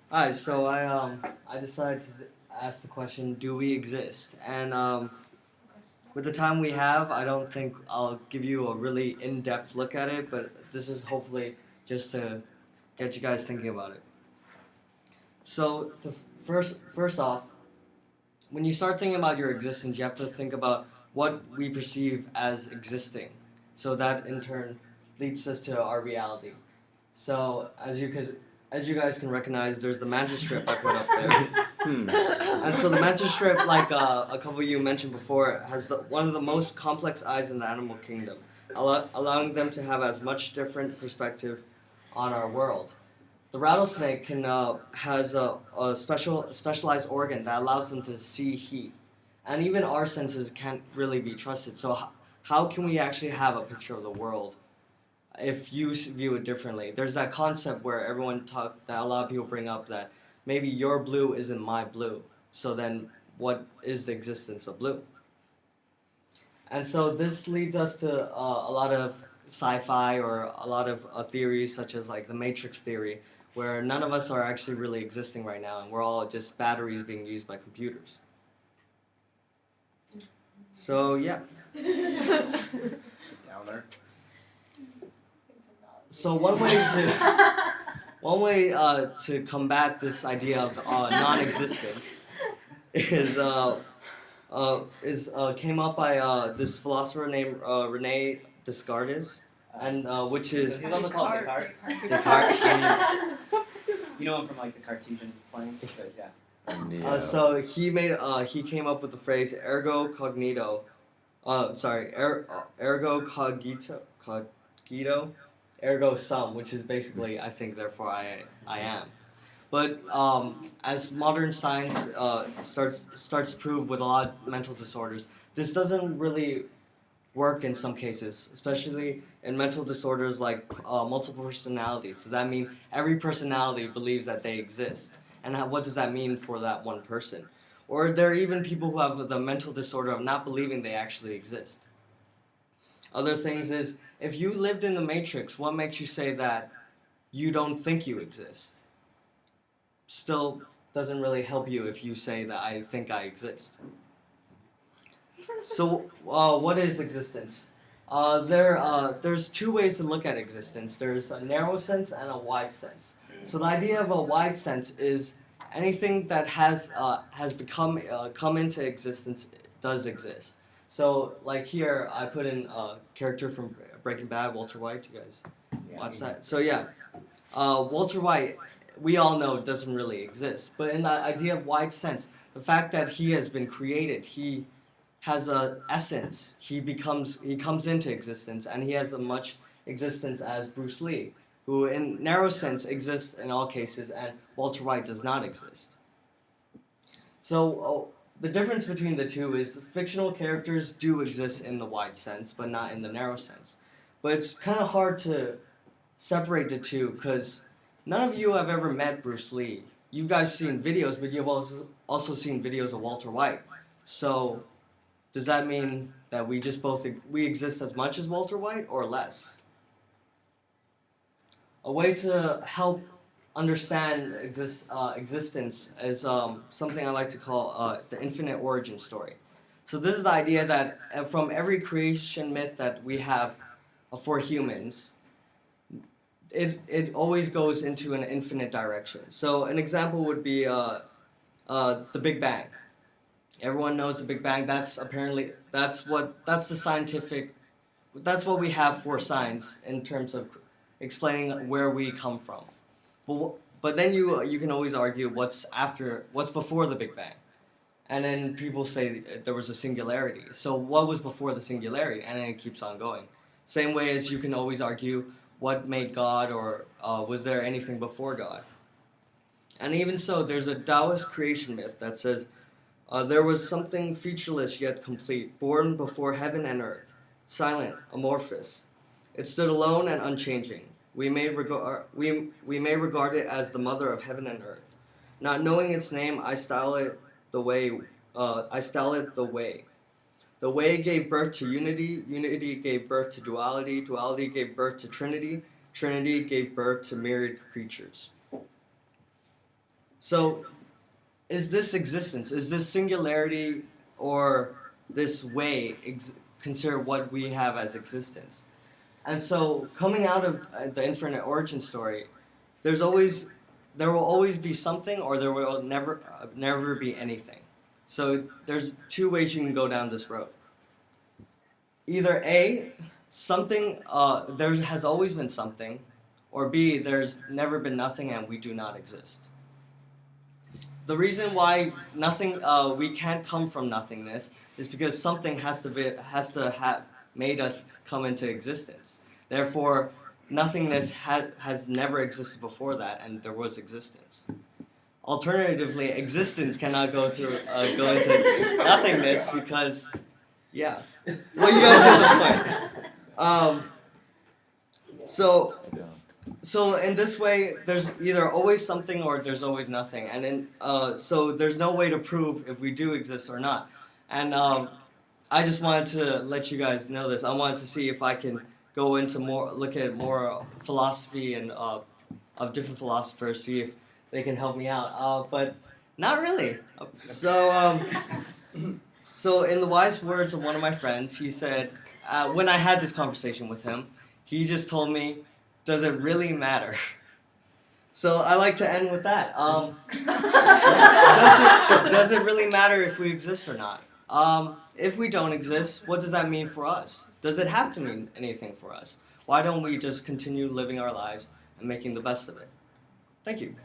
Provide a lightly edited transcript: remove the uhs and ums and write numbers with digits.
Alright, so I decided to ask the question, do we exist? And with the time we have, I don't think I'll give you a really in-depth look at it, but this is hopefully just to get you guys thinking about it. So, first off, when you start thinking about your existence, you have to think about what we perceive as existing. So that in turn leads us to our reality. So as you guys can recognize, there's the mantis strip I put up there. And so the mantis strip, like a couple of you mentioned before, has one of the most complex eyes in the animal kingdom, allowing them to have as much different perspective on our world. The rattlesnake has a specialized organ that allows them to see heat, and even our senses can't really be trusted. So how can we actually have a picture of the world if you view it differently? There's that concept where that a lot of people bring up that maybe your blue isn't my blue. So then, what is the existence of blue? And so this leads us to a lot of sci-fi or a lot of theories such as like the Matrix theory, where none of us are actually really existing right now, and we're all just batteries being used by computers. So yeah. Downer. So one way to combat this idea of non-existence is came up by this philosopher named Rene Descartes, and which is He's also called Descartes. Descartes. You know him from like the Cartesian plane? But yeah. So he came up with the phrase ergo cognito. Ergo cogito, ergo sum, which is basically I think therefore I am. But as modern science starts to prove with a lot of mental disorders, this doesn't really work in some cases, especially in mental disorders like multiple personalities. Does that mean every personality believes that they exist? And what does that mean for that one person? Or there are even people who have the mental disorder of not believing they actually exist. Other things is, if you lived in the Matrix, what makes you say that you don't think you exist? Still doesn't really help you if you say that I think I exist. So, what is existence? There's two ways to look at existence. There's a narrow sense and a wide sense. So the idea of a wide sense is anything that has become come into existence does exist. So like here, I put in a character from Breaking Bad, Walter White. You guys watch that? So yeah, Walter White, we all know doesn't really exist. But in the idea of wide sense, the fact that he has been created, he has a essence. He comes into existence, and he has as much existence as Bruce Lee, who in narrow sense exists in all cases, and Walter White does not exist. So the difference between the two is fictional characters do exist in the wide sense, but not in the narrow sense. But it's kind of hard to separate the two because none of you have ever met Bruce Lee. You guys seen videos, but you've also seen videos of Walter White. So does that mean that we exist as much as Walter White or less? A way to help understand existence is something I like to call the infinite origin story. So this is the idea that from every creation myth that we have for humans, it always goes into an infinite direction. So an example would be the Big Bang. Everyone knows the Big Bang. That's the scientific. That's what we have for science in terms of explaining where we come from. But then you can always argue what's before the Big Bang, and then people say there was a singularity. So what was before the singularity, and then it keeps on going. Same way as you can always argue what made God, or was there anything before God? And even so, there's a Taoist creation myth that says there was something featureless yet complete, born before heaven and earth, silent, amorphous. It stood alone and unchanging. We may regard it as the mother of heaven and earth. Not knowing its name, I style it the way. The way gave birth to unity. Unity gave birth to duality. Duality gave birth to Trinity. Trinity gave birth to myriad creatures. So, is this existence? Is this singularity or this way consider what we have as existence? And so, coming out of the infinite origin story, there will always be something, or there will never be anything. So there's two ways you can go down this road. Either A, something there has always been something, or B, there's never been nothing and we do not exist. The reason why nothing we can't come from nothingness is because something has to have made us come into existence. Therefore, nothingness has never existed before that, and there was existence. Alternatively, existence cannot go into nothingness because, yeah. Well, you guys get the point. So in this way, there's either always something or there's always nothing, and so there's no way to prove if we do exist or not. And I just wanted to let you guys know this. I wanted to see if I can go into look at more philosophy and of different philosophers, see if they can help me out. But not really. So so in the wise words of one of my friends, he said, when I had this conversation with him, he just told me, "Does it really matter?" So I like to end with that. Does it really matter if we exist or not? If we don't exist, what does that mean for us? Does it have to mean anything for us? Why don't we just continue living our lives and making the best of it? Thank you.